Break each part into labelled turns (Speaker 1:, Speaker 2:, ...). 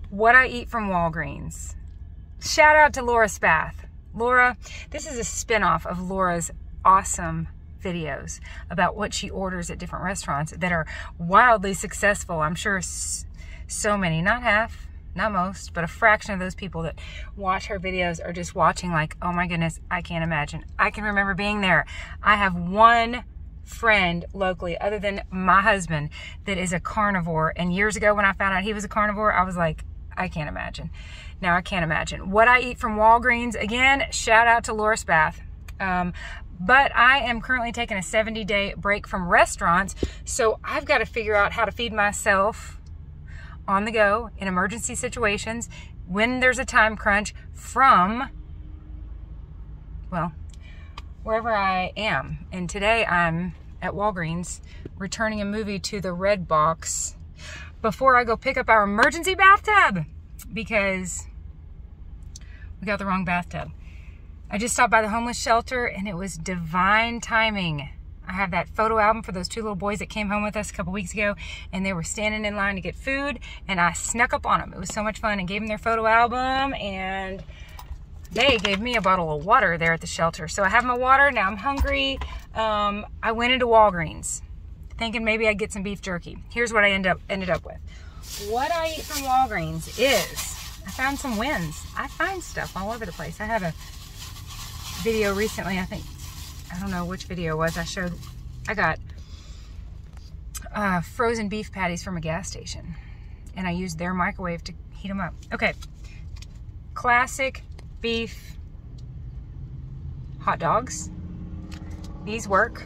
Speaker 1: what I eat from Walgreens. Shout out to Laura Spath. Laura, this is a spinoff of Laura's awesome videos about what she orders at different restaurants that are wildly successful. I'm sure so many, not half, not most, but a fraction of those people that watch her videos are just watching like, oh my goodness, I can't imagine. I can remember being there. I have one friend locally other than my husband that is a carnivore, and years ago when I found out he was a carnivore, I was like, I can't imagine. Now I can't imagine. What I eat from Walgreens, again, shout out to Laura Spath. But I am currently taking a 70-day break from restaurants, so I've got to figure out how to feed myself on the go in emergency situations when there's a time crunch from, well, wherever I am. And today I'm at Walgreens returning a movie to the red box before I go pick up our emergency bathtub because we got the wrong bathtub. I just stopped by the homeless shelter and it was divine timing. I have that photo album for those two little boys that came home with us a couple weeks ago, and they were standing in line to get food, and I snuck up on them. It was so much fun, and gave them their photo album, and they gave me a bottle of water there at the shelter. So I have my water. Now I'm hungry. I went into Walgreens thinking maybe I'd get some beef jerky. Here's what I ended up with. What I eat from Walgreens is, I found some wins. I find stuff all over the place. I have a video recently, I don't know which video it was, I got frozen beef patties from a gas station, and I used their microwave to heat them up. Okay, classic beef hot dogs. These work.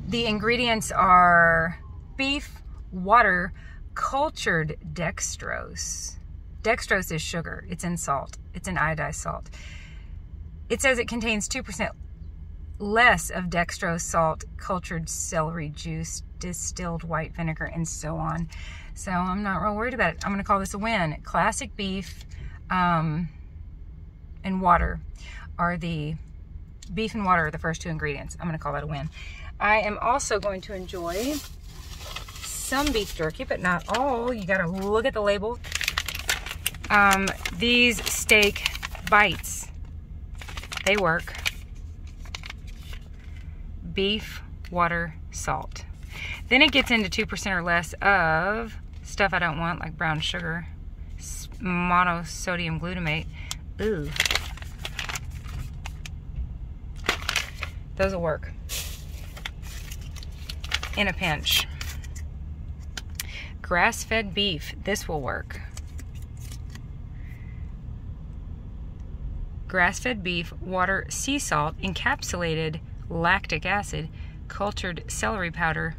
Speaker 1: The ingredients are beef, water, cultured dextrose. Dextrose is sugar. It's in salt. It's in iodized salt. It says it contains 2% less of dextrose, salt, cultured celery juice, distilled white vinegar, and so on. So I'm not real worried about it. I'm going to call this a win. Classic beef and water are the first two ingredients. I'm going to call that a win. I am also going to enjoy some beef jerky, but not all. You got to look at the label. These steak bites. They work. Beef, water, salt. Then it gets into 2% or less of stuff I don't want, like brown sugar, monosodium glutamate. Ooh. Those will work in a pinch. Grass-fed beef. This will work. Grass-fed beef, water, sea salt, encapsulated lactic acid, cultured celery powder,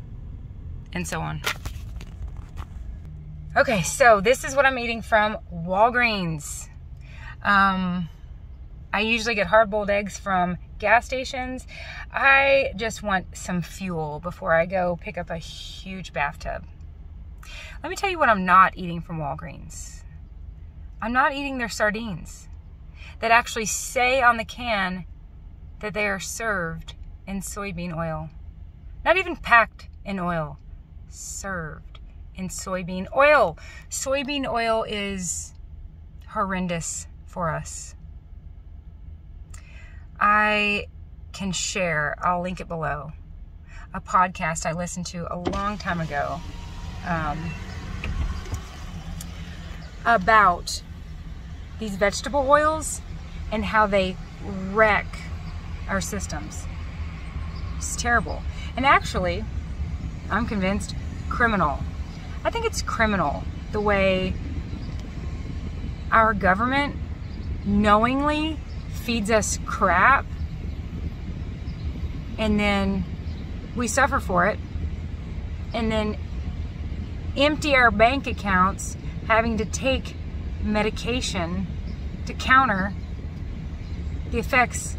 Speaker 1: and so on. Okay, so this is what I'm eating from Walgreens. I usually get hard-boiled eggs from gas stations. I just want some fuel before I go pick up a huge bathtub. Let me tell you what I'm not eating from Walgreens. I'm not eating their sardines that actually say on the can that they are served in soybean oil. Not even packed in oil, served in soybean oil. Soybean oil is horrendous for us. I can share, I'll link it below, a podcast I listened to a long time ago about these vegetable oils and how they wreck our systems. It's terrible. And actually, I'm convinced, criminal. I think it's criminal the way our government knowingly feeds us crap and then we suffer for it and then empty our bank accounts having to take medication to counter the effects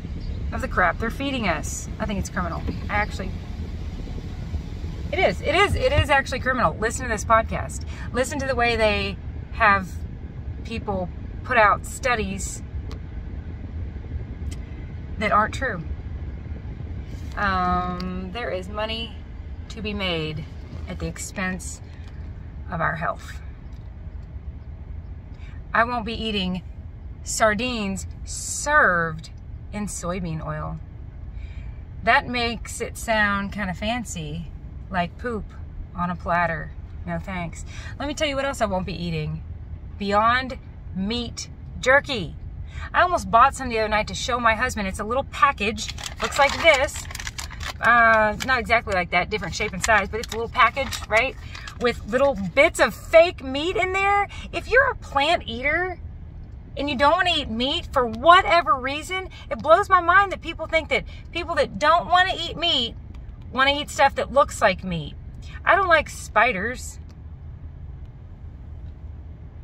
Speaker 1: of the crap they're feeding us. I think it's criminal. It is actually criminal. Listen to this podcast. Listen to the way they have people put out studies that aren't true. There is money to be made at the expense of our health. I won't be eating sardines served in soybean oil. That makes it sound kind of fancy, like poop on a platter. No thanks. Let me tell you what else I won't be eating. Beyond Meat Jerky. I almost bought some the other night to show my husband. It's a little package. Looks like this. Not exactly like that, different shape and size, but it's a little package, right? With little bits of fake meat in there. If you're a plant eater and you don't want to eat meat for whatever reason, it blows my mind that people think that people that don't want to eat meat want to eat stuff that looks like meat. I don't like spiders.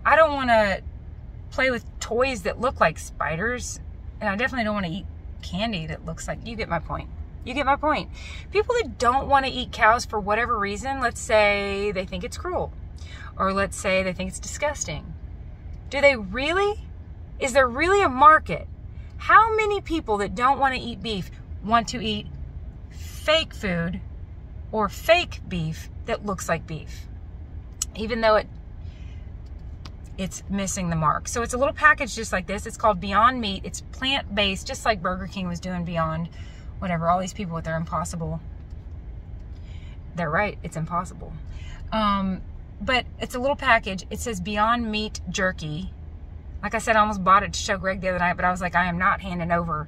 Speaker 1: I don't want to play with toys that look like spiders. And I definitely don't want to eat candy that looks like, you get my point. You get my point. People that don't want to eat cows for whatever reason, let's say they think it's cruel, or let's say they think it's disgusting. Do they really? Is there really a market? How many people that don't want to eat beef want to eat fake food or fake beef that looks like beef, even though it's missing the mark? So it's a little package just like this. It's called Beyond Meat. It's plant-based, just like Burger King was doing Beyond whatever. All these people with their impossible. They're right. It's impossible. But it's a little package. It says Beyond Meat Jerky. Like I said, I almost bought it to show Greg the other night, but I was like, I am not handing over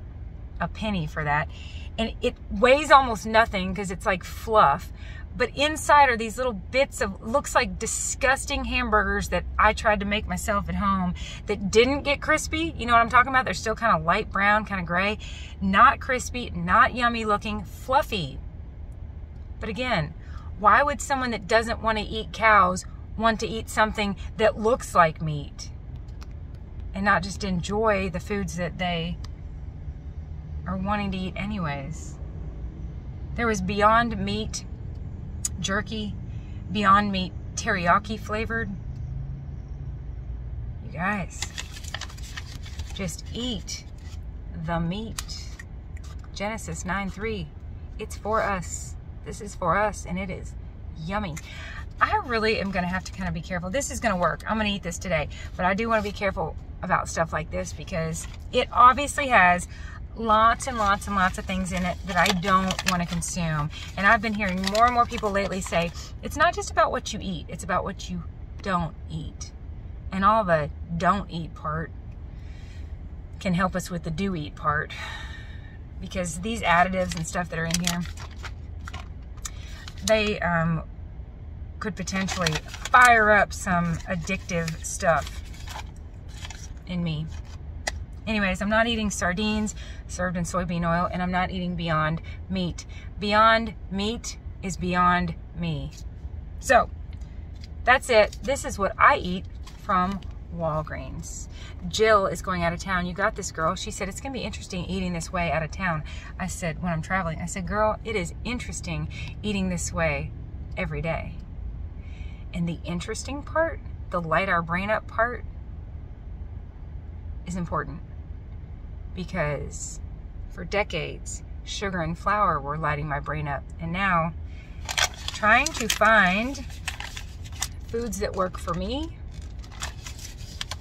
Speaker 1: a penny for that. And it weighs almost nothing because it's like fluff. But inside are these little bits of, looks like disgusting hamburgers that I tried to make myself at home that didn't get crispy. You know what I'm talking about? They're still kind of light brown, kind of gray. Not crispy, not yummy looking, fluffy. But again, why would someone that doesn't want to eat cows want to eat something that looks like meat and not just enjoy the foods that they are wanting to eat anyways? There was Beyond Meat Jerky, Beyond Meat teriyaki flavored. You guys, just eat the meat. Genesis 9:3. It's for us. This is for us, and it is yummy. I really am going to have to kind of be careful. This is going to work. I'm going to eat this today, but I do want to be careful about stuff like this because it obviously has lots and lots and lots of things in it that I don't want to consume. And I've been hearing more and more people lately say, it's not just about what you eat, it's about what you don't eat. And all the don't eat part can help us with the do eat part. Because these additives and stuff that are in here, they could potentially fire up some addictive stuff in me. Anyways, I'm not eating sardines served in soybean oil, and I'm not eating Beyond Meat. Beyond Meat is beyond me. So, that's it. This is what I eat from Walgreens. Jill is going out of town. You got this, girl. She said, it's going to be interesting eating this way out of town. I said, when I'm traveling, I said, girl, it is interesting eating this way every day. And the interesting part, the light our brain up part, is important. Because for decades, sugar and flour were lighting my brain up. And now, trying to find foods that work for me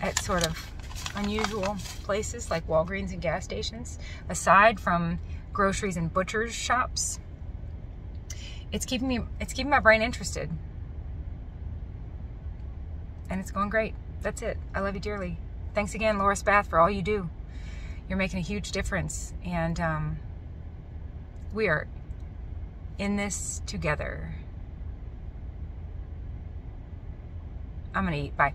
Speaker 1: at sort of unusual places like Walgreens and gas stations, aside from groceries and butchers shops, it's keeping my brain interested. And it's going great. That's it. I love you dearly. Thanks again, Laura Spath, for all you do. You're making a huge difference, and we are in this together. I'm gonna eat. Bye.